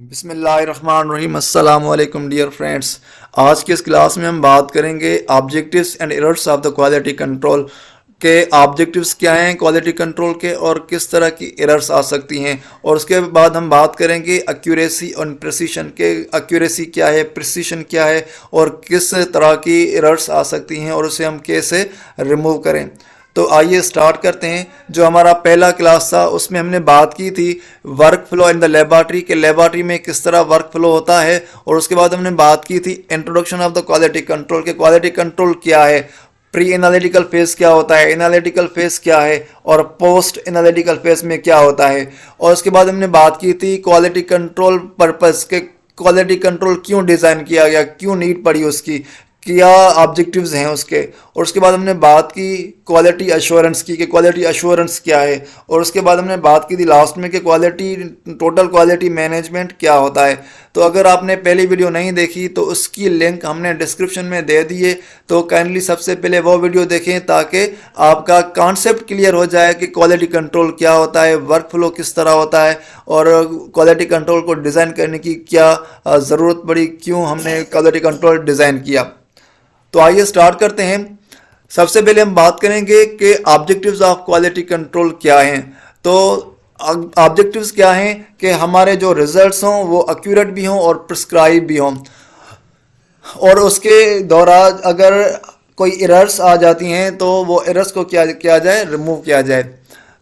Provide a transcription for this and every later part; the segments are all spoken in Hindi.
बिस्मिल्लाहिर्रहमानिर्रहीम। अस्सलाम वालेकुम डियर फ्रेंड्स। आज के इस क्लास में हम बात करेंगे objectives and errors of the quality control के। ऑब्जेक्टिव्स क्या हैं क्वालिटी कंट्रोल के और किस तरह की एरर्स आ सकती हैं, और उसके बाद हम बात करेंगे एक्यूरेसी और प्रिसीशन के। एक्यूरेसी क्या है, प्रिसीशन क्या है, और किस तरह की एरर्स आ सकती हैं और उसे हम कैसे रिमूव करें। तो आइए स्टार्ट करते हैं। जो हमारा पहला क्लास था उसमें हमने बात की थी work flow in the laboratory के, लेबॉरेटरी में किस तरह वर्क फ्लो होता है। और उसके बाद हमने बात की थी introduction of the quality control के, क्वालिटी कंट्रोल क्या है, प्री एनालिटिकल फेज क्या होता है, एनालिटिकल फेज क्या है, और पोस्ट एनालिटिकल फेज में क्या होता है। और उसके बाद हमने बात की थी क्वालिटी कंट्रोल पर्पस के, क्वालिटी कंट्रोल क्यों डिज़ाइन किया गया, क्यों नीड पड़ी उसकी, क्या ऑब्जेक्टिव्स हैं उसके। और उसके बाद हमने बात की क्वालिटी अश्योरेंस की कि क्वालिटी अश्योरेंस क्या है। और उसके बाद हमने बात की थी लास्ट में कि क्वालिटी टोटल क्वालिटी मैनेजमेंट क्या होता है। तो अगर आपने पहली वीडियो नहीं देखी तो उसकी लिंक हमने डिस्क्रिप्शन में दे दी है, तो काइंडली सबसे पहले वो वीडियो देखें ताकि आपका कॉन्सेप्ट क्लियर हो जाए कि क्वालिटी कंट्रोल क्या होता है, वर्क फ्लो किस तरह होता है, और क्वालिटी कंट्रोल को डिज़ाइन करने की क्या ज़रूरत पड़ी, क्यों हमने क्वालिटी कंट्रोल डिज़ाइन किया। तो आइए स्टार्ट करते हैं। सबसे पहले हम बात करेंगे कि ऑब्जेक्टिव्स ऑफ क्वालिटी कंट्रोल क्या हैं। तो ऑब्जेक्टिव्स क्या हैं कि हमारे जो रिजल्ट्स हों वो एक्यूरेट भी हों और प्रिस्क्राइब भी हों, और उसके दौरान अगर कोई एरर्स आ जाती हैं तो वो एरर्स को क्या किया जाए, रिमूव किया जाए।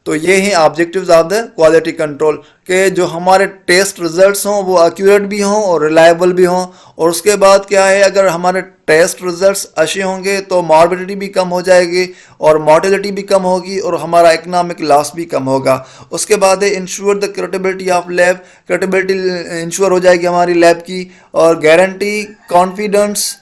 तो ये हैं objectives of the quality control के जो हमारे टेस्ट रिजल्ट्स हों वो एक्यूरेट भी हों और रिलायबल भी हों। और उसके बाद क्या है, अगर हमारे टेस्ट रिजल्ट्स अच्छे होंगे तो मॉर्बिडिटी भी कम हो जाएगी और मॉर्टेलिटी भी कम होगी और हमारा इकोनॉमिक लॉस भी कम होगा। उसके बाद है ensure the credibility of lab, credibility ensure हो जाएगी हमारी लैब की, और guarantee confidence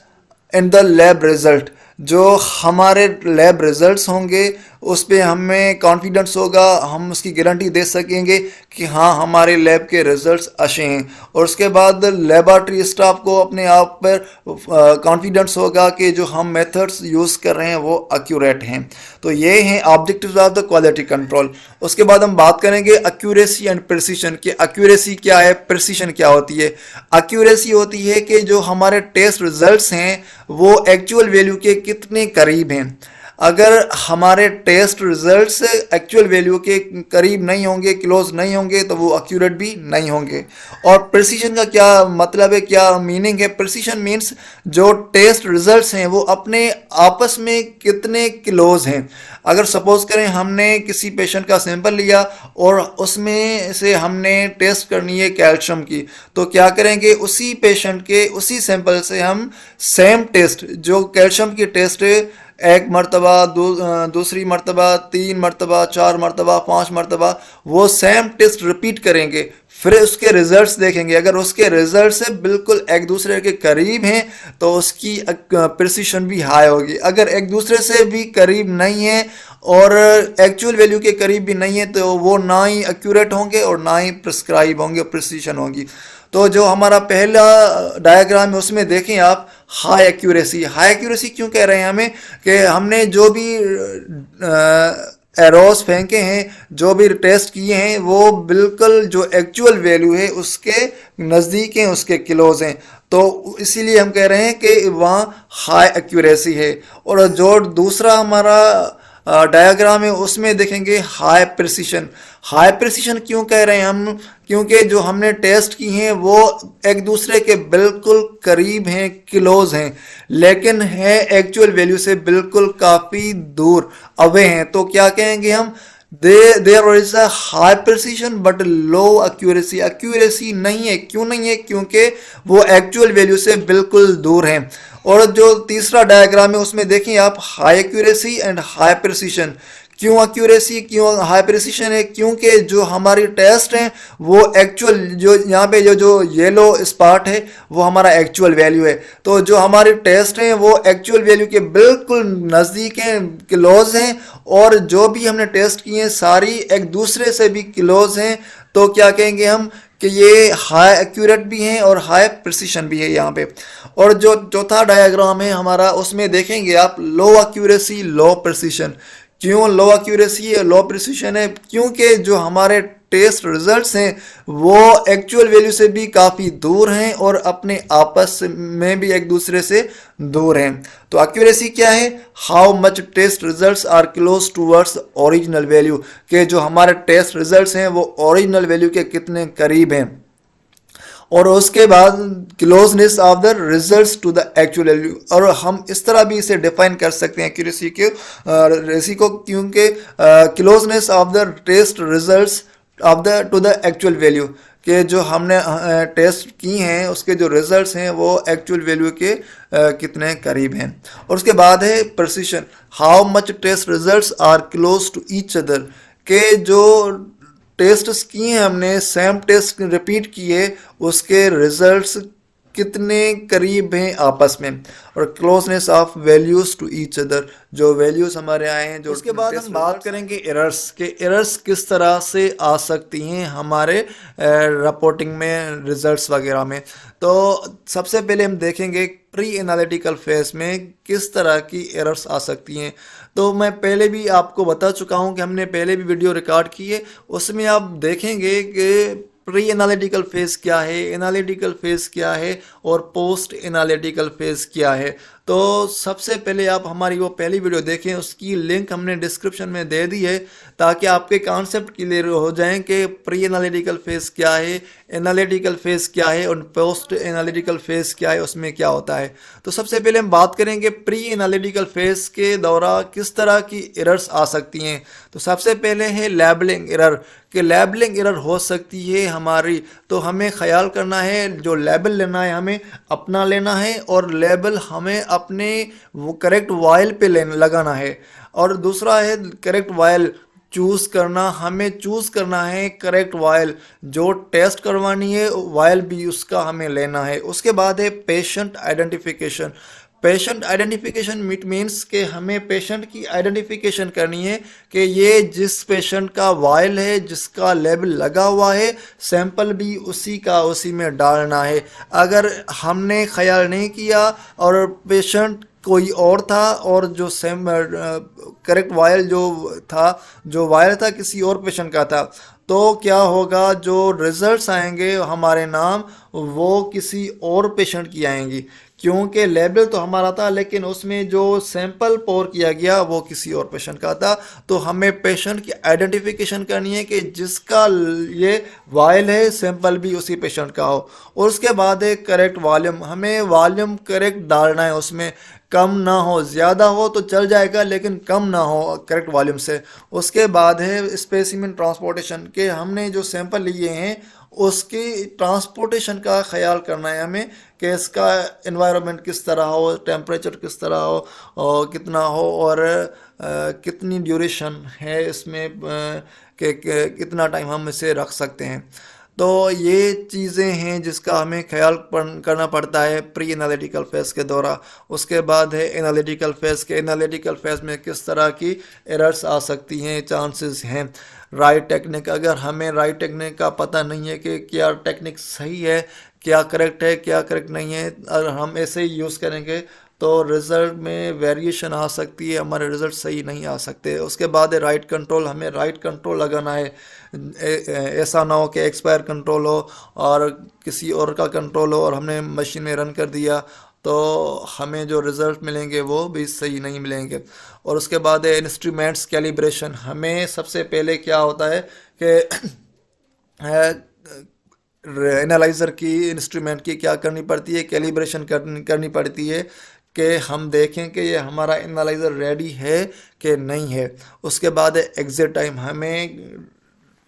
in the lab result. जो हमारे लैब रिजल्ट्स होंगे उस पर हमें कॉन्फिडेंस होगा, हम उसकी गारंटी दे सकेंगे कि हाँ हमारे लैब के रिजल्ट्स अच्छे हैं। और उसके बाद लेबॉरेटरी स्टाफ को अपने आप पर कॉन्फिडेंस होगा कि जो हम मेथड्स यूज़ कर रहे हैं वो एक्यूरेट हैं। तो ये हैं objectives of the quality control. उसके बाद हम बात करेंगे एक्यूरेसी एंड प्रिसीशन की। एक्यूरेसी क्या है, प्रिसीशन क्या होती है। एक्यूरेसी होती है कि जो हमारे टेस्ट रिजल्ट्स हैं वो एक्चुअल वैल्यू के कितने करीब हैं। अगर हमारे टेस्ट रिजल्ट्स एक्चुअल वैल्यू के करीब नहीं होंगे, क्लोज नहीं होंगे, तो वो एक्यूरेट भी नहीं होंगे। और प्रिसीशन का क्या मतलब है, क्या मीनिंग है। प्रिसीशन मीन्स जो टेस्ट रिजल्ट्स हैं वो अपने आपस में कितने क्लोज हैं। अगर सपोज करें हमने किसी पेशेंट का सैंपल लिया और उसमें से हमने टेस्ट करनी है कैल्शियम की, तो क्या करेंगे, उसी पेशेंट के उसी सैंपल से हम सेम टेस्ट जो कैल्शियम की टेस्ट एक मरतबा, दूसरी मरतबा, 3 मरतबा, 4 मरतबा, 5 मरतबा वो सेम टेस्ट रिपीट करेंगे। फिर उसके रिजल्ट्स देखेंगे, अगर उसके रिजल्ट्स बिल्कुल एक दूसरे के करीब हैं तो उसकी प्रिसीशन भी हाई होगी। अगर एक दूसरे से भी करीब नहीं है और एक्चुअल वैल्यू के करीब भी नहीं है तो वो ना ही एक्यूरेट होंगे और ना ही प्रिस्क्राइब होंगे, प्रिसीशन होगी। तो जो हमारा पहला डायग्राम है उसमें देखें आप, हाई एक्यूरेसी। हाई एक्यूरेसी क्यों कह रहे हैं हमें, कि हमने जो भी एरोस फेंके हैं, जो भी टेस्ट किए हैं, वो बिल्कुल जो एक्चुअल वैल्यू है उसके नज़दीक हैं, उसके क्लोज हैं। तो इसीलिए हम कह रहे हैं कि वहाँ हाई एक्यूरेसी है। और जो दूसरा हमारा डायग्राम है उसमें देखेंगे हाई प्रिसीशन। हाई प्रिसीशन क्यों कह रहे हैं हम, क्योंकि जो हमने टेस्ट की हैं वो एक दूसरे के बिल्कुल करीब हैं, क्लोज हैं, लेकिन है एक्चुअल वैल्यू से बिल्कुल काफ़ी दूर अवे हैं। तो क्या कहेंगे हम, there is a high precision but low accuracy. Accuracy नहीं है, क्यों नहीं है, क्योंकि वो एक्चुअल वैल्यू से बिल्कुल दूर हैं। और जो तीसरा डायग्राम है उसमें देखिए आप, high accuracy and high precision. क्यों एक्यूरेसी, क्यों हाई प्रिसीशन है, क्योंकि जो हमारी टेस्ट हैं वो एक्चुअल, जो यहाँ पे जो येलो स्पॉट है वो हमारा एक्चुअल वैल्यू है। तो जो हमारी टेस्ट हैं वो एक्चुअल वैल्यू के बिल्कुल नज़दीक हैं, क्लोज हैं, और जो भी हमने टेस्ट किए हैं सारी एक दूसरे से भी क्लोज हैं। तो क्या कहेंगे हम कि ये हाई एक्यूरेट भी हैं और हाई प्रिसीशन भी है यहाँ पे। और जो चौथा डायग्राम है हमारा उसमें देखेंगे आप, लो एक्यूरेसी लो प्रिसीशन। क्यों लो एक्यूरेसी है, लो प्रिसिशन है? क्योंकि जो हमारे टेस्ट रिजल्ट्स हैं वो एक्चुअल वैल्यू से भी काफ़ी दूर हैं और अपने आपस में भी एक दूसरे से दूर हैं। तो एक्यूरेसी क्या है? How much test results are close towards original value, के जो हमारे टेस्ट रिजल्ट्स हैं वो ओरिजिनल वैल्यू के कितने करीब हैं। और उसके बाद closeness of the results to the actual value, और हम इस तरह भी इसे डिफाइन कर सकते हैं एक्यूरेसी के रेसी को, क्योंकि closeness of the test results of the to the actual value, के जो हमने टेस्ट की हैं उसके जो रिजल्ट्स हैं वो एक्चुअल वैल्यू के कितने करीब हैं। और उसके बाद है precision, how much test results are close to each other, के जो टेस्ट किए हमने, सेम टेस्ट रिपीट किए, उसके रिजल्ट्स कितने करीब हैं आपस में। और closeness of values to each other, जो वैल्यूज हमारे आए हैं जो। उसके बाद हम बात करेंगे एरर्स के, एरर्स किस तरह से आ सकती हैं हमारे रिपोर्टिंग में, रिजल्ट्स वगैरह में। तो सबसे पहले हम देखेंगे प्री एनालिटिकल फेज में किस तरह की एरर्स आ सकती हैं। तो मैं पहले भी आपको बता चुका हूं कि हमने पहले भी वीडियो रिकॉर्ड की है, उसमें आप देखेंगे कि प्री एनालिटिकल फेज क्या है, एनालिटिकल फेज क्या है और पोस्ट एनालिटिकल फेज क्या है। तो सबसे पहले आप हमारी वो पहली वीडियो देखें, उसकी लिंक हमने डिस्क्रिप्शन में दे दी है ताकि आपके कॉन्सेप्ट क्लियर हो जाएं कि प्री एनालिटिकल फेज क्या है, एनालिटिकल फेज क्या है और पोस्ट एनालिटिकल फेज क्या है, उसमें क्या होता है। तो सबसे पहले हम बात करेंगे प्री एनालिटिकल फेज के दौरान किस तरह की एरर्स आ सकती हैं। तो सबसे पहले है लेबलिंग एरर, कि लेबलिंग एरर हो सकती है हमारी। तो हमें ख्याल करना है, जो लेबल लेना है हमें अपना लेना है और लेबल हमें अपने वो करेक्ट वायल पे लगाना है। और दूसरा है करेक्ट वायल चूज़ करना, हमें चूज़ करना है करेक्ट वायल, जो टेस्ट करवानी है वायल भी उसका हमें लेना है। उसके बाद है patient identification. Patient identification means के हमें पेशेंट की आइडेंटिफिकेशन करनी है कि ये जिस पेशेंट का वायल है, जिसका लेबल लगा हुआ है, सैंपल भी उसी का उसी में डालना है। अगर हमने ख्याल नहीं किया और पेशेंट कोई और था और जो सेम करेक्ट वायल जो वायल था किसी और पेशेंट का था, तो क्या होगा, जो रिजल्ट्स आएंगे हमारे नाम वो किसी और पेशेंट की आएंगी, क्योंकि लेबल तो हमारा था लेकिन उसमें जो सैंपल पोर किया गया वो किसी और पेशेंट का था। तो हमें पेशेंट की आइडेंटिफिकेशन करनी है कि जिसका ये वायल है सैंपल भी उसी पेशेंट का हो। और उसके बाद है करेक्ट वॉल्यूम, हमें वॉल्यूम करेक्ट डालना है, उसमें कम ना हो, ज़्यादा हो तो चल जाएगा लेकिन कम ना हो करेक्ट वॉल्यूम से। उसके बाद है स्पेसिमेन ट्रांसपोर्टेशन, के हमने जो सैंपल लिए हैं उसकी ट्रांसपोर्टेशन का ख्याल करना है हमें, कि इसका एनवायरनमेंट किस तरह हो, टेम्परेचर किस तरह हो और कितना हो, और कितनी ड्यूरेशन है इसमें, कितना टाइम हम इसे रख सकते हैं। तो ये चीज़ें हैं जिसका हमें ख्याल करना पड़ता है प्री एनालिटिकल फेज़ के दौरान। उसके बाद है एनालिटिकल फेज़ के, एनालिटिकल फेज़ में किस तरह की एरर्स आ सकती हैं, चांसेस हैं। राइट टेक्निक, अगर हमें राइट टेक्निक का पता नहीं है कि क्या टेक्निक सही है, क्या करेक्ट है, क्या करेक्ट नहीं है, अगर हम ऐसे ही यूज़ करेंगे तो रिज़ल्ट में वेरिएशन आ सकती है, हमारे रिज़ल्ट सही नहीं आ सकते। उसके बाद है राइट कंट्रोल, हमें राइट कंट्रोल लगाना है। ऐसा ना हो कि एक्सपायर कंट्रोल हो और किसी और का कंट्रोल हो और हमने मशीन में रन कर दिया तो हमें जो रिज़ल्ट मिलेंगे वो भी सही नहीं मिलेंगे। और उसके बाद है इंस्ट्रूमेंट्स कैलिब्रेशन, हमें सबसे पहले क्या होता है कि एनालाइज़र की, इंस्ट्रूमेंट की क्या करनी पड़ती है, कैलिब्रेशन करनी पड़ती है कि हम देखें कि ये हमारा एनालाइज़र रेडी है कि नहीं है। उसके बाद है एग्जिट टाइम, हमें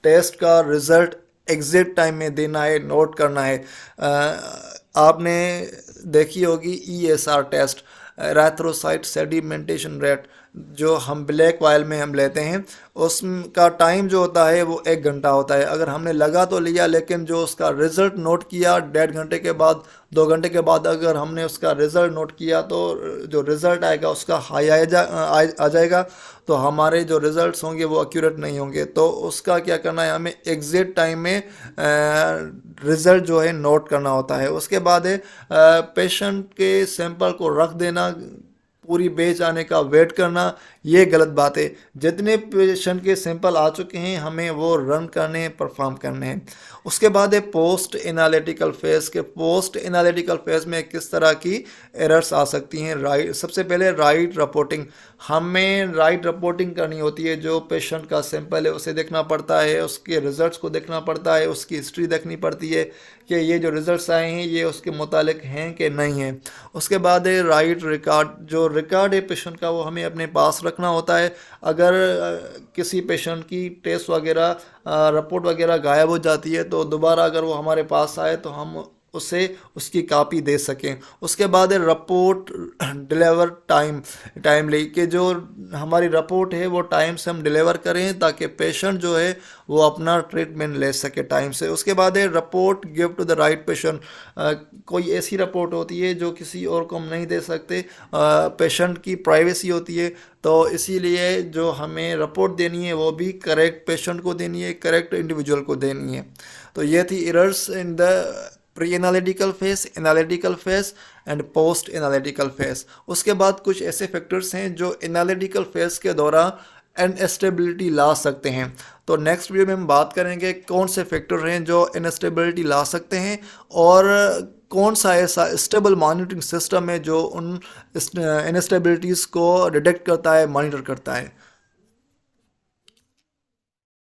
टेस्ट का रिज़ल्ट एग्जिट टाइम में देना है, नोट करना है। आपने देखी होगी ESR test, erythrocyte sedimentation rate, जो हम ब्लैक वायल में हम लेते हैं, उसका टाइम जो होता है वो 1 घंटा होता है। अगर हमने लगा तो लिया लेकिन जो उसका रिज़ल्ट नोट किया 1.5 घंटे के बाद, 2 घंटे के बाद अगर हमने उसका रिज़ल्ट नोट किया तो जो रिज़ल्ट आएगा उसका हाई आ जाएगा, तो हमारे जो रिज़ल्ट्स होंगे वो एक्यूरेट नहीं होंगे। तो उसका क्या करना है, हमें एग्जिट टाइम में रिज़ल्ट जो है नोट करना होता है। उसके बाद है पेशेंट के सैंपल को रख देना, पूरी बेच आने का वेट करना, ये गलत बात है। जितने पेशेंट के सैंपल आ चुके हैं हमें वो रन करने परफॉर्म करने हैं। उसके बाद है पोस्ट एनालिटिकल फेज के। पोस्ट एनालिटिकल फेज में किस तरह की एरर्स आ सकती हैं। राइट, सबसे पहले राइट रिपोर्टिंग। हमें राइट रिपोर्टिंग करनी होती है। जो पेशेंट का सैंपल है उसे देखना पड़ता है, उसके रिजल्ट्स को देखना पड़ता है, उसकी हिस्ट्री देखनी पड़ती है कि ये जो रिजल्ट्स आए हैं ये उसके मुतालिक हैं कि नहीं है। उसके बाद है राइट रिकॉर्ड। जो रिकॉर्ड है पेशेंट का वो हमें अपने पास रखना होता है। अगर किसी पेशेंट की टेस्ट वगैरह रिपोर्ट वगैरह गायब हो जाती है तो दोबारा अगर वो हमारे पास आए तो हम उसे उसकी कॉपी दे सकें। उसके बाद है रिपोर्ट डिलीवर टाइमली, कि जो हमारी रिपोर्ट है वो टाइम से हम डिलीवर करें ताकि पेशेंट जो है वो अपना ट्रीटमेंट ले सके टाइम से। उसके बाद है report give to the right patient. कोई ऐसी रिपोर्ट होती है जो किसी और को हम नहीं दे सकते, पेशेंट की प्राइवेसी होती है, तो इसीलिए जो हमें रिपोर्ट देनी है वो भी करेक्ट पेशेंट को देनी है, करेक्ट इंडिविजुअल को देनी है। तो ये थी errors in the pre analytical face, analytical face and post analytical face. उसके बाद कुछ ऐसे फैक्टर्स हैं जो एनालिटिकल फेस के दौरान इनस्टेबिलिटी ला सकते हैं। तो नेक्स्ट वीडियो में हम बात करेंगे कौन से फैक्टर हैं जो इनस्टेबिलिटी ला सकते हैं और कौन सा ऐसा स्टेबल मॉनिटरिंग सिस्टम है जो उन इनस्टेबिलिटीज़ को डिटेक्ट करता है, मॉनिटर करता है।